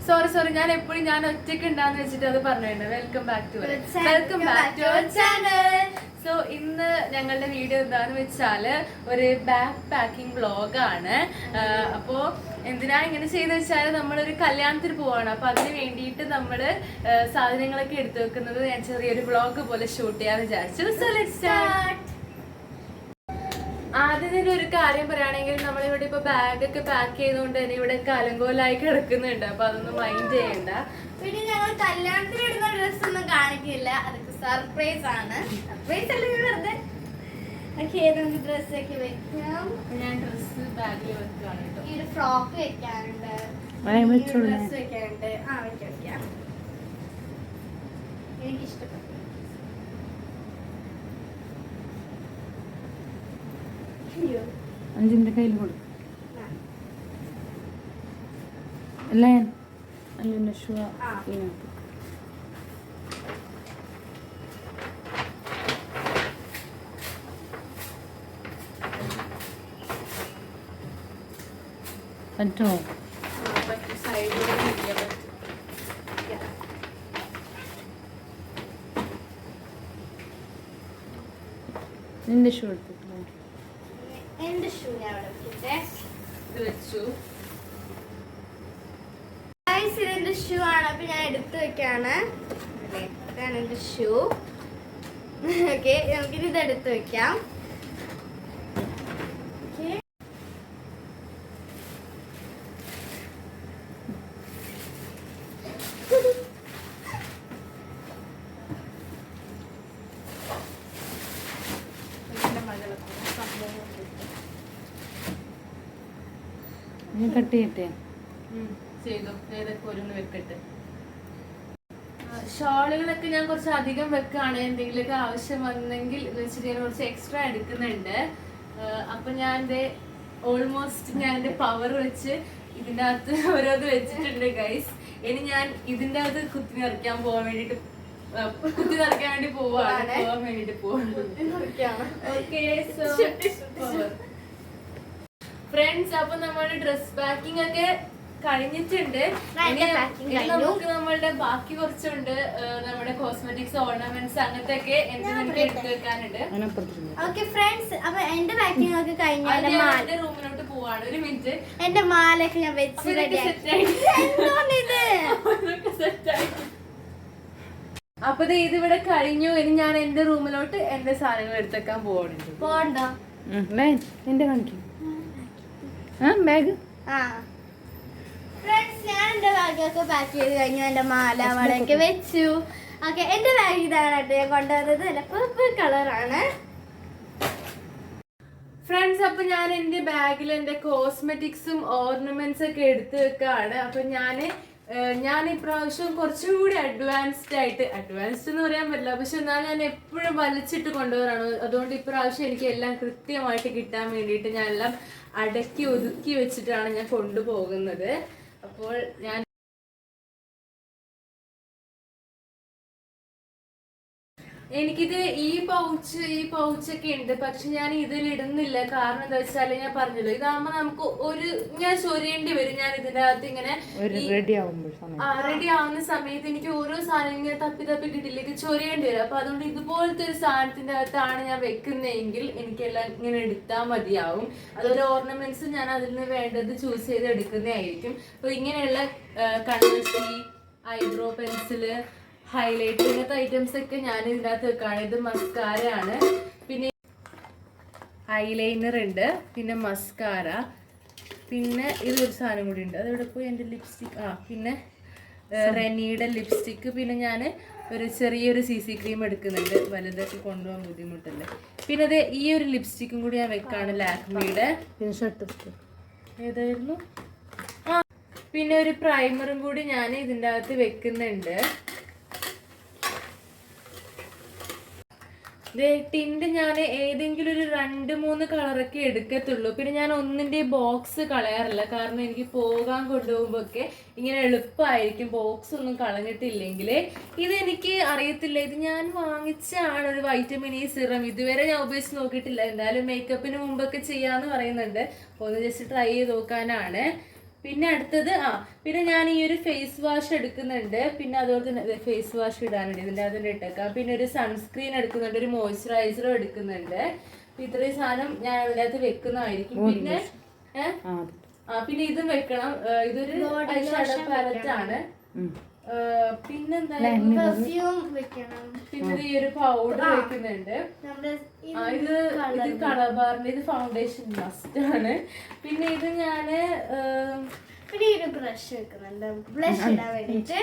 Sorry ഞാൻ എപ്പോഴും ഞാൻ ഒറ്റയ്ക്ക് ഉണ്ടാന്ന് വെച്ചിട്ട് അത് പറഞ്ഞിട്ടുണ്ട്. Welcome back to our channel. So ഇന്ന് ഞങ്ങളുടെ വീഡിയോ എന്താന്ന് വെച്ചാല് ഒരു ബാക്ക് പാക്കിംഗ് വ്ളോഗാണ്. അപ്പോ എന്തിനാ ഇങ്ങനെ ചെയ്യുന്ന വെച്ചാല് നമ്മളൊരു കല്യാണത്തിന് പോവാണ്. അപ്പൊ അതിന് വേണ്ടിയിട്ട് നമ്മള് സാധനങ്ങളൊക്കെ എടുത്തു വെക്കുന്നത് ഞാൻ ചെറിയൊരു വ്ളോഗ് പോലെ ഷൂട്ട് ചെയ്യാന്ന് വിചാരിച്ചു. So let's start. ആദ്യം ഒരു കാര്യം പറയുകയാണെങ്കിൽ നമ്മളിവിടെ ഇപ്പൊ ബാഗൊക്കെ പാക്ക് ചെയ്തുകൊണ്ട് തന്നെ ഇവിടെ കലങ്കോലായി കിടക്കുന്നുണ്ട്. അപ്പൊ അതൊന്നും മൈൻഡ് ചെയ്യണ്ട. പിന്നെ ഞങ്ങൾ കല്യാണത്തിന് ഇടുന്ന ഡ്രസ് ഒന്നും കാണിക്കില്ല, അതൊക്കെ സർപ്രൈസ് ആണ്. സർപ്രൈസ് അല്ലെങ്കിൽ വെറുതെ നമുക്ക് ഡ്രസ്സൊക്കെ വെക്കാം. ഞാൻ ഡ്രസ് ബാഗിൽ വെക്കാണ് കേട്ടോ. ഈ ഒരു ഫ്രോക്ക് വെക്കാനുണ്ട്, ഡ്രസ് വെക്കാനുണ്ട്. വെക്കാം. എനിക്ക് ഇഷ്ടപ്പെട്ടു. അഞ്ചിന്റെ കയ്യിൽ കൊടുക്കും. അല്ലേ അഞ്ചിന്റെ ഷൂ പറ്റുമോ? നിന്റെ ഷൂ എടുത്തിട്ടില്ല. എന്റെ ഷൂ ഞാൻ വെച്ചു. ഇതെന്റെ ഷൂ ആണ്, അപ്പൊ ഞാൻ എടുത്തു വെക്കാണ്. ഇതാണ് എന്റെ ഷൂ. ഓക്കെ, നമുക്കിത് ഇതെടുത്ത് വെക്കാം. കട്ട് ചെയ്യട്ടെ? ചെയ്തു. ഏതൊക്കെ ഓരോന്ന് വെക്കട്ടെ. ഷോളുകളൊക്കെ ഞാൻ കുറച്ച് അധികം വെക്കാണ്. എന്തെങ്കിലുമൊക്കെ ആവശ്യം വന്നെങ്കിൽ വെച്ചിട്ട് ഞാൻ കുറച്ച് എക്സ്ട്രാ എടുക്കുന്നുണ്ട്. അപ്പൊ ഞാൻ ഓൾമോസ്റ്റ് ഞാൻ എന്റെ പവർ വെച്ച് ഇതിന്റെ അകത്ത് ഓരോന്ന് വെച്ചിട്ടുണ്ട് ഗൈസ്. ഇനി ഞാൻ ഇതിന്റെ അകത്ത് കുത്തി നിറയ്ക്കാൻ പോവാൻ വേണ്ടിട്ട് പോവാണ്. ഫ്രണ്ട്സ്, അപ്പൊ നമ്മുടെ ഡ്രസ് പാക്കിംഗ് ഒക്കെ കഴിഞ്ഞിട്ടുണ്ട്. നമുക്ക് നമ്മളുടെ ബാക്കി കുറച്ചുണ്ട്. നമ്മുടെ കോസ്മെറ്റിക്സ്, ഓർണമെന്റ്സ് അങ്ങനത്തെ ഒക്കെ നമുക്ക് എടുത്തു വെക്കാനുണ്ട്. ഓക്കെ ഫ്രണ്ട്സ്, അപ്പൊ എന്റെ പാക്കിംഗ് ഒക്കെ കഴിഞ്ഞു. എന്റെ റൂമിലോട്ട് പോവാണ്. ഒരു മിനിറ്റ്. എന്റെ മാലൊക്കെ ഞാൻ വെച്ച് അപ്പൊ ഇതിവിടെ കഴിഞ്ഞു. ഇനി ഞാൻ എന്റെ റൂമിലോട്ട് എന്റെ സാധനങ്ങൾ എടുത്തേക്കാൻ പോകണുണ്ട്. പോണ്ട എന്റെ കാണിക്കും ബാഗ്. ഫ്രണ്ട്സ്, ഞാൻ എന്റെ ബാഗൊക്കെ പാക്ക് ചെയ്ത് കഴിഞ്ഞു. എന്റെ മാല വളയൊക്കെ വെച്ചു. ഓക്കെ, എന്റെ ബാഗ് ഇതാണ് കേട്ടോ ഞാൻ കൊണ്ടുവന്നത്. അല്ല, പർപ്പിൾ കളറാണ്. ഫ്രണ്ട്സ്, അപ്പൊ ഞാൻ എന്റെ ബാഗിൽ എന്റെ കോസ്മെറ്റിക്സും ഓർണമെന്റ്സ് ഒക്കെ എടുത്തു വെക്കാണ്. അപ്പൊ ഞാൻ ഇപ്രാവശ്യം കുറച്ചും കൂടി അഡ്വാൻസ്ഡ് എന്ന് പറയാൻ പറ്റില്ല, പക്ഷെ എന്നാൽ ഞാൻ എപ്പോഴും വലിച്ചിട്ട് കൊണ്ടുവരാണ്. അതുകൊണ്ട് ഇപ്രാവശ്യം എനിക്ക് എല്ലാം കൃത്യമായിട്ട് കിട്ടാൻ വേണ്ടിയിട്ട് ഞാൻ എല്ലാം അടക്കി ഒതുക്കി വെച്ചിട്ടാണ് ഞാൻ കൊണ്ടുപോകുന്നത്. അപ്പോൾ ഞാൻ എനിക്കിത് ഈ പൗച്ചൊക്കെ ഉണ്ട്, പക്ഷെ ഞാൻ ഇതിൽ ഇടുന്നില്ല. കാരണം എന്താ വെച്ചാല് ഞാൻ പറഞ്ഞല്ലോ, ഇതാകുമ്പോ നമുക്ക് ഞാൻ ചൊരിയേണ്ടി വരും. ഞാൻ ഇതിന്റെ അകത്ത് ഇങ്ങനെ റെഡി ആവുന്ന സമയത്ത് എനിക്ക് ഓരോ സാധനം ഇങ്ങനെ തപ്പി കിട്ടില്ല, ഇത് ചൊരിയേണ്ടി വരും. അപ്പൊ അതുകൊണ്ട് ഇതുപോലത്തെ ഒരു സാധനത്തിന്റെ അകത്താണ് ഞാൻ വെക്കുന്നതെങ്കിൽ എനിക്കെല്ലാം ഇങ്ങനെ എടുത്താൽ മതിയാവും. അതുപോലെ ഓർണമെന്റ്സ് ഞാൻ അതിൽ നിന്ന് വേണ്ടത് ചൂസ് ചെയ്ത് എടുക്കുന്നതായിരിക്കും. അപ്പൊ ഇങ്ങനെയുള്ള കൺമഷി, ഐബ്രോ പെൻസില്, ഹൈലൈറ്റ് ഇങ്ങനത്തെ ഐറ്റംസ് ഒക്കെ ഞാൻ ഇതിൻ്റെ അകത്ത് വെക്കാണ്. ഇത് മസ്കാര ആണ്, പിന്നെ ഐലൈനർ ഉണ്ട്, പിന്നെ മസ്കാര, പിന്നെ ഇതൊരു സാധനം കൂടി ഉണ്ട്. അതെവിടെ പോയി എൻ്റെ ലിപ്സ്റ്റിക്. പിന്നെ റെനിയുടെ ലിപ്സ്റ്റിക്ക്, പിന്നെ ഞാൻ ഒരു ചെറിയൊരു CC ക്രീം എടുക്കുന്നുണ്ട്. വലുതൊക്കെ കൊണ്ടുപോകാൻ ബുദ്ധിമുട്ടല്ലേ. പിന്നെ അത് ഈ ഒരു ലിപ്സ്റ്റിക്കും കൂടി ഞാൻ വെക്കാണ്, ലാക്മിയുടെ. ഏതായിരുന്നു? പിന്നെ ഒരു പ്രൈമറും കൂടി ഞാൻ ഇതിൻ്റെ അകത്ത് വെക്കുന്നുണ്ട്. ടിന്റ് ഞാൻ ഏതെങ്കിലും ഒരു 2-3 കളറൊക്കെ എടുക്കത്തുള്ളൂ. പിന്നെ ഞാൻ ഒന്നിന്റെ ബോക്സ് കളയാറില്ല, കാരണം എനിക്ക് പോകാൻ കൊണ്ടുപോകുമ്പോ ഒക്കെ ഇങ്ങനെ എളുപ്പമായിരിക്കും ബോക്സ് ഒന്നും കളഞ്ഞിട്ടില്ലെങ്കിൽ. ഇതെനിക്ക് അറിയത്തില്ല, ഇത് ഞാൻ വാങ്ങിച്ചാണ് ഒരു വൈറ്റമിൻ ഇ സിറം. ഇതുവരെ ഞാൻ ഉപയോഗിച്ച് നോക്കിയിട്ടില്ല. എന്തായാലും മേക്കപ്പിന് മുമ്പൊക്കെ ചെയ്യാന്ന് പറയുന്നുണ്ട്. ഒന്ന് ജസ്റ്റ് ട്രൈ ചെയ്ത് നോക്കാനാണ്. പിന്നെ അടുത്തത് പിന്നെ ഞാൻ ഈ ഒരു ഫേസ് വാഷ് എടുക്കുന്നുണ്ട്. പിന്നെ അതുപോലെ തന്നെ ഫേസ് വാഷ് ഇടാനുണ്ട്, ഇതിൻ്റെ അതിൻ്റെ ഇട്ടേക്കാം. പിന്നെ ഒരു സൺസ്ക്രീൻ എടുക്കുന്നുണ്ട്, ഒരു മോയ്സ്ചറൈസറും എടുക്കുന്നുണ്ട്. ഇത്രയും സാധനം ഞാൻ അതിനകത്ത് വെക്കുന്നതായിരിക്കും. പിന്നെ പിന്നെ ഇതും വെക്കണം. ഇതൊരു ഐഷാഡോ പാലറ്റ് ആണ്. പിന്നെന്താ, പിന്നെ ഈ ഒരു പൗഡർ വെക്കുന്നുണ്ട്. ഇത് കളബാറിന്റെ ഇത് ഫൗണ്ടേഷൻ മസ്റ്റ് ആണ്. പിന്നെ ഇത് ഞാന് പിന്നെ ഈ ഒരു ബ്രഷ് വെക്കുന്നുണ്ട് ബ്ലഷ് ഇടാൻ വേണ്ടിട്ട്.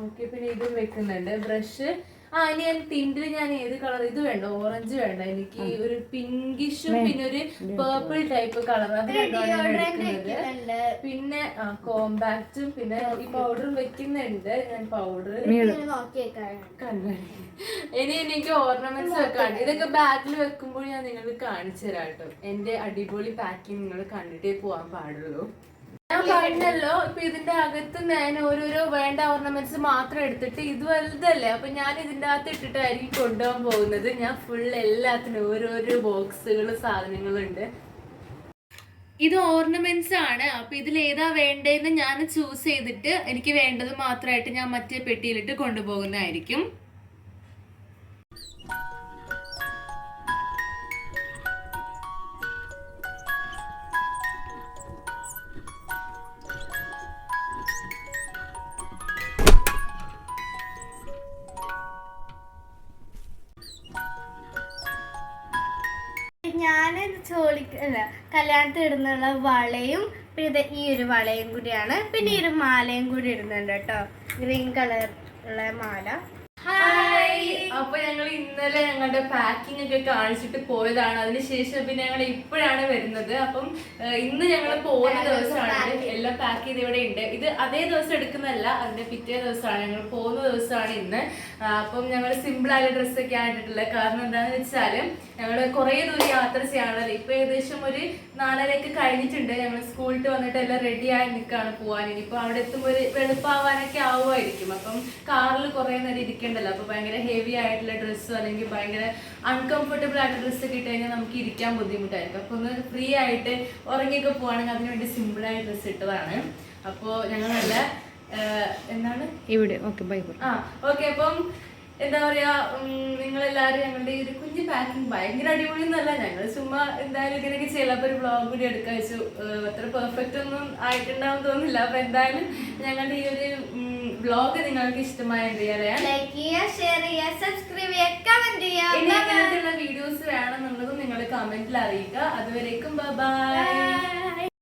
ഓക്കെ, പിന്നെ ഇതും വെക്കുന്നുണ്ട് ബ്രഷ്. ഇനി ഞാൻ ടിൻഡിൽ ഞാൻ ഏത് കളർ, ഇത് വേണ്ട, ഓറഞ്ച് വേണ്ട, എനിക്ക് ഒരു പിങ്കിഷും പിന്നെ ഒരു പേർപ്പിൾ ടൈപ്പ് കളർ, അത് രണ്ടാണ് എടുക്കുന്നത്. പിന്നെ കോമ്പാക്റ്റും പിന്നെ ഈ പൗഡറും വെക്കുന്നുണ്ട് ഞാൻ. പൗഡർ ഇനി എനിക്ക് ഓർണമെന്റ്സ് വെക്കാണ്ട്. ഇതൊക്കെ ബാഗിൽ വെക്കുമ്പോൾ ഞാൻ നിങ്ങൾക്ക് കാണിച്ചു തരാം കേട്ടോ. എന്റെ അടിപൊളി പാക്കിങ് നിങ്ങൾ കണ്ടിട്ടേ പോവാൻ പാടുള്ളൂ. ഞാൻ പറഞ്ഞല്ലോ, ഇപ്പൊ ഇതിന്റെ അകത്ത് ഞാൻ ഓരോരോ വേണ്ട ഓർണമെന്റ്സ് മാത്രം എടുത്തിട്ട്, ഇത് വലുതല്ലേ, അപ്പൊ ഞാൻ ഇതിന്റെ അകത്ത് ഇട്ടിട്ടായിരിക്കും കൊണ്ടുപോകാൻ പോകുന്നത്. ഞാൻ ഫുൾ എല്ലാത്തിനും ഓരോരോ ബോക്സുകളും സാധനങ്ങളുണ്ട്. ഇത് ഓർണമെന്റ്സ് ആണ്. അപ്പൊ ഇതിൽ ഏതാ വേണ്ടതെന്ന് ഞാൻ ചൂസ് ചെയ്തിട്ട് എനിക്ക് വേണ്ടത് മാത്രമായിട്ട് ഞാൻ മറ്റേ പെട്ടിയിലിട്ട് കൊണ്ടുപോകുന്നതായിരിക്കും. ഞാൻ കല്യാണത്തിന് ഇടുന്നുള്ള വളയും പിന്നെ ഈ ഒരു വളയും കൂടിയാണ്. പിന്നെ ഈ ഒരു മാലയും കൂടി ഇടുന്നുണ്ട് കേട്ടോ, ഗ്രീൻ കളർ ഉള്ള മാല. ഹായ്, അപ്പൊ ഞങ്ങൾ ഇന്നലെ ഞങ്ങളുടെ പാക്കിംഗ് ഒക്കെ കാണിച്ചിട്ട് പോയതാണ്. അതിനുശേഷം പിന്നെ ഞങ്ങൾ ഇപ്പോഴാണ് വരുന്നത്. അപ്പം ഇന്ന് ഞങ്ങൾ പോകുന്ന ദിവസമാണ്. എല്ലാം പാക്ക് ചെയ്ത് ഇവിടെ ഉണ്ട്. ഇത് അതേ ദിവസം എടുക്കുന്നതല്ല, അതിന്റെ പിറ്റേ ദിവസമാണ്, ഞങ്ങൾ പോകുന്ന ദിവസമാണ് ഇന്ന്. അപ്പം ഞങ്ങൾ സിമ്പിൾ ആയ ഡ്രസ്സൊക്കെയാണ് ഇട്ടിട്ടുള്ളത്. കാരണം എന്താണെന്ന് വെച്ചാൽ ഞങ്ങൾ കുറേ ദൂരം യാത്ര ചെയ്യാനുള്ളത്. ഇപ്പൊ ഏകദേശം ഒരു 4:30 കഴിഞ്ഞിട്ടുണ്ട്. ഞങ്ങൾ സ്കൂളിൽ വന്നിട്ട് എല്ലാം റെഡിയായി നിൽക്കുകയാണ് പോകാൻ. ഇനിയിപ്പോൾ അവിടെ എത്തുമ്പോൾ ഒരു വെളുപ്പാവാനൊക്കെ ആവുമായിരിക്കും. അപ്പം കാറിൽ കുറേ നേരം ഇരിക്കേണ്ടല്ലോ. അപ്പൊ ഭയങ്കര ഹെവി ആയിട്ടുള്ള ഡ്രസ്സോ അല്ലെങ്കിൽ ഭയങ്കര അൺകംഫർട്ടബിൾ ആയിട്ടുള്ള ഡ്രസ്സൊക്കെ ഇട്ട് കഴിഞ്ഞാൽ നമുക്ക് ഇരിക്കാൻ ബുദ്ധിമുട്ടായിരിക്കും. അപ്പൊ ഒന്ന് ഫ്രീ ആയിട്ട് ഉറങ്ങിയൊക്കെ പോവാണെങ്കിൽ അതിനുവേണ്ടി സിമ്പിളായ ഡ്രസ്സ് ഇട്ടതാണ്. അപ്പോൾ ഞങ്ങൾ നല്ല എന്താണ് ഇവിടെ ഓക്കെ ബൈ. ഓക്കെ, അപ്പം എന്താ പറയാ, നിങ്ങളെല്ലാവരും ഞങ്ങളുടെ ഈ ഒരു കുഞ്ഞു പാക്കിങ് ഭയങ്കര അടിപൊളി എന്നല്ല, ഞങ്ങൾ ചുമ്മാ എന്തായാലും ഇങ്ങനെയൊക്കെ ചെയ്യില്ല. അപ്പൊ ഒരു വ്ളോഗ് കൂടി എടുക്കാൻ വെച്ചു. അത്ര പെർഫെക്റ്റ് ഒന്നും ആയിട്ടുണ്ടാവും തോന്നുന്നില്ല. അപ്പൊ എന്തായാലും ഞങ്ങളുടെ ഈ ഒരു വ്ളോഗ് നിങ്ങൾക്ക് ഇഷ്ടമായ എന്ത് ചെയ്യാ, ലൈക്ക് ചെയ്യുക, ഷെയർ ചെയ്യുക, സബ്സ്ക്രൈബ് ചെയ്യുക, കമന്റ് ചെയ്യുക. ഇനി ഇങ്ങനത്തെയുള്ള വീഡിയോസ് വേണമെന്നുള്ളതും നിങ്ങൾ കമന്റിൽ അറിയിക്കുക. അതുവരേക്കും ബൈ.